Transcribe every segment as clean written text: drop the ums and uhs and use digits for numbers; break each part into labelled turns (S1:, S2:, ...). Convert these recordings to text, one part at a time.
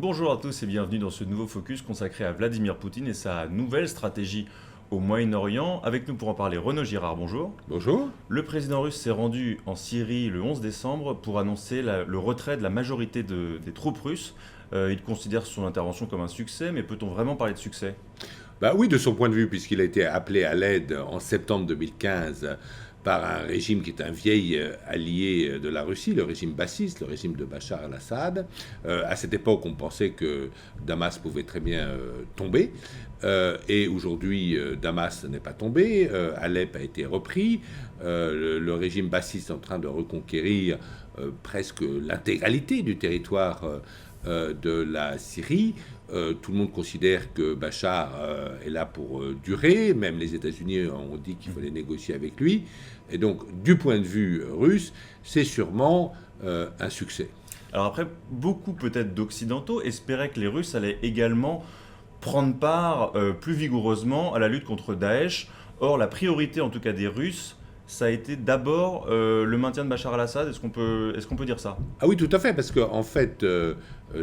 S1: Bonjour à tous et bienvenue dans ce nouveau focus consacré à Vladimir Poutine et sa nouvelle stratégie au Moyen-Orient. Avec nous pour en parler, Renaud Girard, bonjour.
S2: Bonjour.
S1: Le président russe s'est rendu en Syrie le 11 décembre pour annoncer le retrait de la majorité des troupes russes. Il considère son intervention comme un succès, mais peut-on vraiment parler de succès ?
S2: Bah oui, de son point de vue, puisqu'il a été appelé à l'aide en septembre 2015 par un régime qui est un vieil allié de la Russie, le régime bassiste, le régime de Bachar el-Assad. À cette époque, on pensait que Damas pouvait très bien tomber. Et aujourd'hui, Damas n'est pas tombé. Alep a été repris. Le régime bassiste est en train de reconquérir presque l'intégralité du territoire de la Syrie. Tout le monde considère que Bachar est là pour durer. Même les États-Unis ont dit qu'il fallait négocier avec lui. Et donc, du point de vue russe, c'est sûrement un succès.
S1: Alors après, beaucoup peut-être d'Occidentaux espéraient que les Russes allaient également prendre part plus vigoureusement à la lutte contre Daesh. Or, la priorité en tout cas des Russes, ça a été d'abord le maintien de Bachar el-Assad. Est-ce qu'on peut dire ça ?
S2: Ah oui, tout à fait, parce qu'en fait,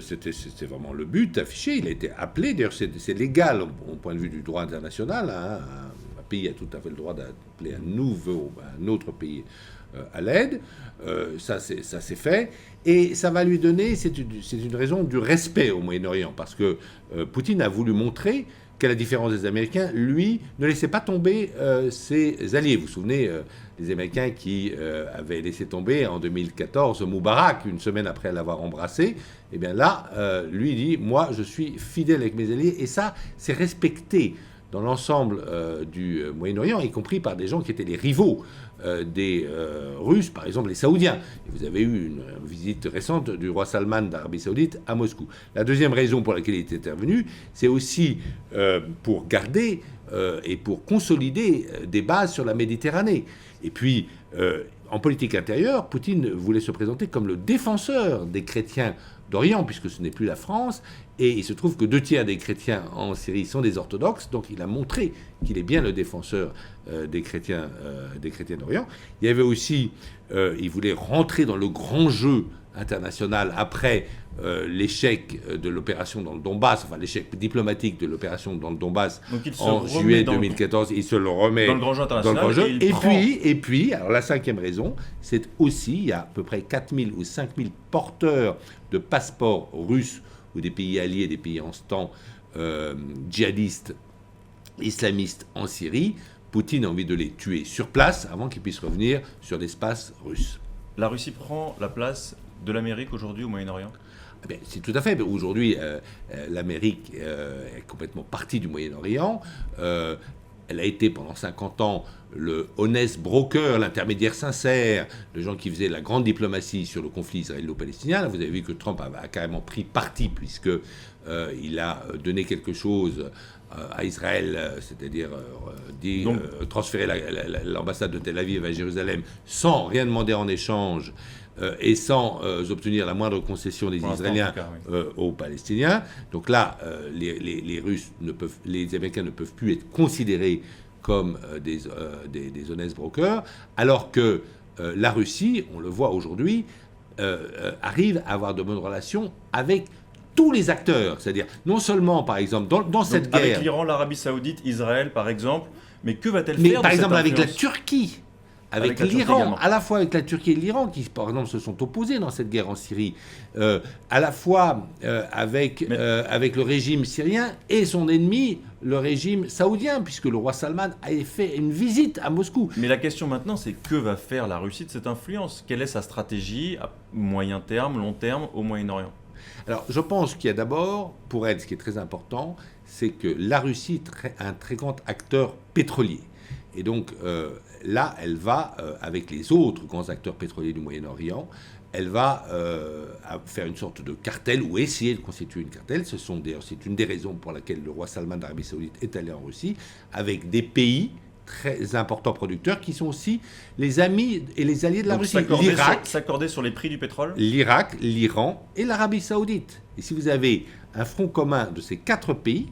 S2: c'était vraiment le but affiché. Il a été appelé, d'ailleurs c'est légal au point de vue du droit international. Hein, un pays a tout à fait le droit d'appeler un autre pays à l'aide. Ça c'est fait. Et ça va lui donner, c'est une raison du respect au Moyen-Orient, parce que Poutine a voulu montrer qu'à la différence des Américains, lui ne laissait pas tomber ses alliés. Vous vous souvenez des Américains qui avaient laissé tomber en 2014 Moubarak, une semaine après l'avoir embrassé. Et bien là, lui dit, moi je suis fidèle avec mes alliés, et ça, c'est respecté dans l'ensemble du Moyen-Orient, y compris par des gens qui étaient les rivaux des Russes, par exemple les Saoudiens. Et vous avez eu une visite récente du roi Salman d'Arabie Saoudite à Moscou. La deuxième raison pour laquelle il est intervenu, c'est aussi pour garder et pour consolider des bases sur la Méditerranée. Et puis, en politique intérieure, Poutine voulait se présenter comme le défenseur des chrétiens d'Orient, puisque ce n'est plus la France, et il se trouve que 2 tiers des chrétiens en Syrie sont des orthodoxes, donc il a montré qu'il est bien le défenseur des chrétiens d'Orient. Il y avait aussi, il voulait rentrer dans le grand jeu international après l'échec de l'opération dans le Donbass, enfin l'échec diplomatique de l'opération dans le Donbass en juillet 2014, il se le remet
S1: dans le grand jeu international.
S2: Dans le grand jeu. Et puis, alors la cinquième raison, c'est aussi, il y a à peu près 4000 ou 5000 porteurs de passeports russes ou des pays alliés, des pays en ce temps djihadistes, islamistes en Syrie. Poutine a envie de les tuer sur place avant qu'ils puissent revenir sur l'espace russe.
S1: La Russie prend la place de l'Amérique aujourd'hui au Moyen-Orient ?
S2: C'est tout à fait. Aujourd'hui, l'Amérique est complètement partie du Moyen-Orient. Elle a été pendant 50 ans le honest broker, l'intermédiaire sincère, de gens qui faisaient la grande diplomatie sur le conflit israélo-palestinien. Là, vous avez vu que Trump a carrément pris parti, puisqu'il a donné quelque chose à Israël, c'est-à-dire transférer l'ambassade de Tel Aviv à Jérusalem sans rien demander en échange et sans obtenir la moindre concession des Israéliens aux Palestiniens. Donc là, les Américains ne peuvent plus être considérés comme des honest brokers, alors que la Russie, on le voit aujourd'hui, arrive à avoir de bonnes relations avec tous les acteurs. C'est-à-dire, non seulement, par exemple, dans cette guerre...
S1: Avec l'Iran, l'Arabie Saoudite, Israël, par exemple, mais que va-t-elle faire
S2: par exemple,
S1: avec
S2: la Turquie, avec l'Iran, à la fois avec la Turquie et l'Iran, qui par exemple se sont opposés dans cette guerre en Syrie, à la fois avec le régime syrien et son ennemi, le régime saoudien, puisque le roi Salman a fait une visite à Moscou.
S1: Mais la question maintenant, c'est que va faire la Russie de cette influence ? Quelle est sa stratégie à moyen terme, long terme au Moyen-Orient ?
S2: Alors, je pense qu'il y a d'abord, pour elle, ce qui est très important, c'est que la Russie est un très grand acteur pétrolier. Et donc, là, elle va, avec les autres grands acteurs pétroliers du Moyen-Orient, elle va faire une sorte de cartel, ou essayer de constituer une cartel. C'est une des raisons pour laquelle le roi Salman d'Arabie Saoudite est allé en Russie, avec des pays très importants producteurs qui sont aussi les amis et les alliés de la Russie.
S1: S'accorder sur les prix du pétrole ?
S2: L'Irak, l'Iran et l'Arabie Saoudite. Et si vous avez un front commun de ces 4 pays,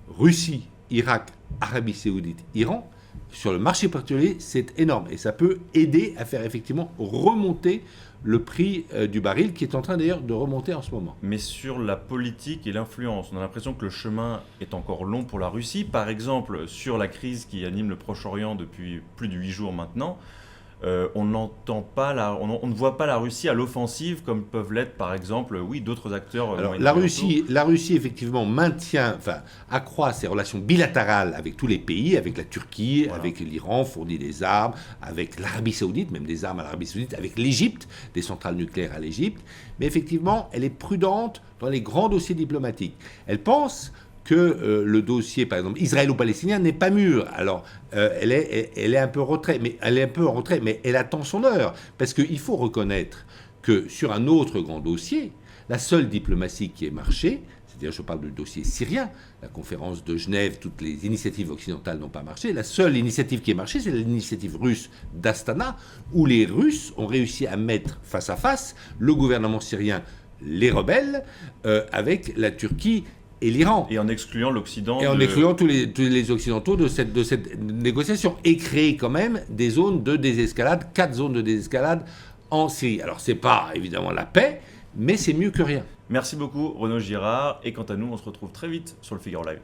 S2: Russie, Irak, Arabie Saoudite, Iran, sur le marché pétrolier, c'est énorme. Et ça peut aider à faire effectivement remonter le prix du baril, qui est en train d'ailleurs de remonter en ce moment.
S1: Mais sur la politique et l'influence, on a l'impression que le chemin est encore long pour la Russie. Par exemple, sur la crise qui anime le Proche-Orient depuis plus de 8 jours maintenant, on ne voit pas la Russie à l'offensive comme peuvent l'être par exemple d'autres acteurs.
S2: Alors la Russie effectivement accroît ses relations bilatérales avec tous les pays, avec la Turquie, voilà, avec l'Iran, fournit des armes, avec l'Arabie Saoudite, même des armes à l'Arabie Saoudite, avec l'Égypte, des centrales nucléaires à l'Égypte. Mais effectivement, elle est prudente dans les grands dossiers diplomatiques. Elle pense que le dossier, par exemple, israélo-palestinien n'est pas mûr. Alors, elle est un peu en retrait, mais elle attend son heure. Parce qu'il faut reconnaître que sur un autre grand dossier, la seule diplomatie qui ait marché, c'est-à-dire je parle du dossier syrien, la conférence de Genève, toutes les initiatives occidentales n'ont pas marché, la seule initiative qui ait marché, c'est l'initiative russe d'Astana, où les Russes ont réussi à mettre face à face le gouvernement syrien, les rebelles, avec la Turquie et l'Iran.
S1: Et en excluant l'Occident.
S2: Et en excluant tous les Occidentaux de cette négociation. Et créer quand même des zones de désescalade, 4 zones de désescalade en Syrie. Alors c'est pas évidemment la paix, mais c'est mieux que rien.
S1: Merci beaucoup Renaud Girard. Et quant à nous, on se retrouve très vite sur le Figaro Live.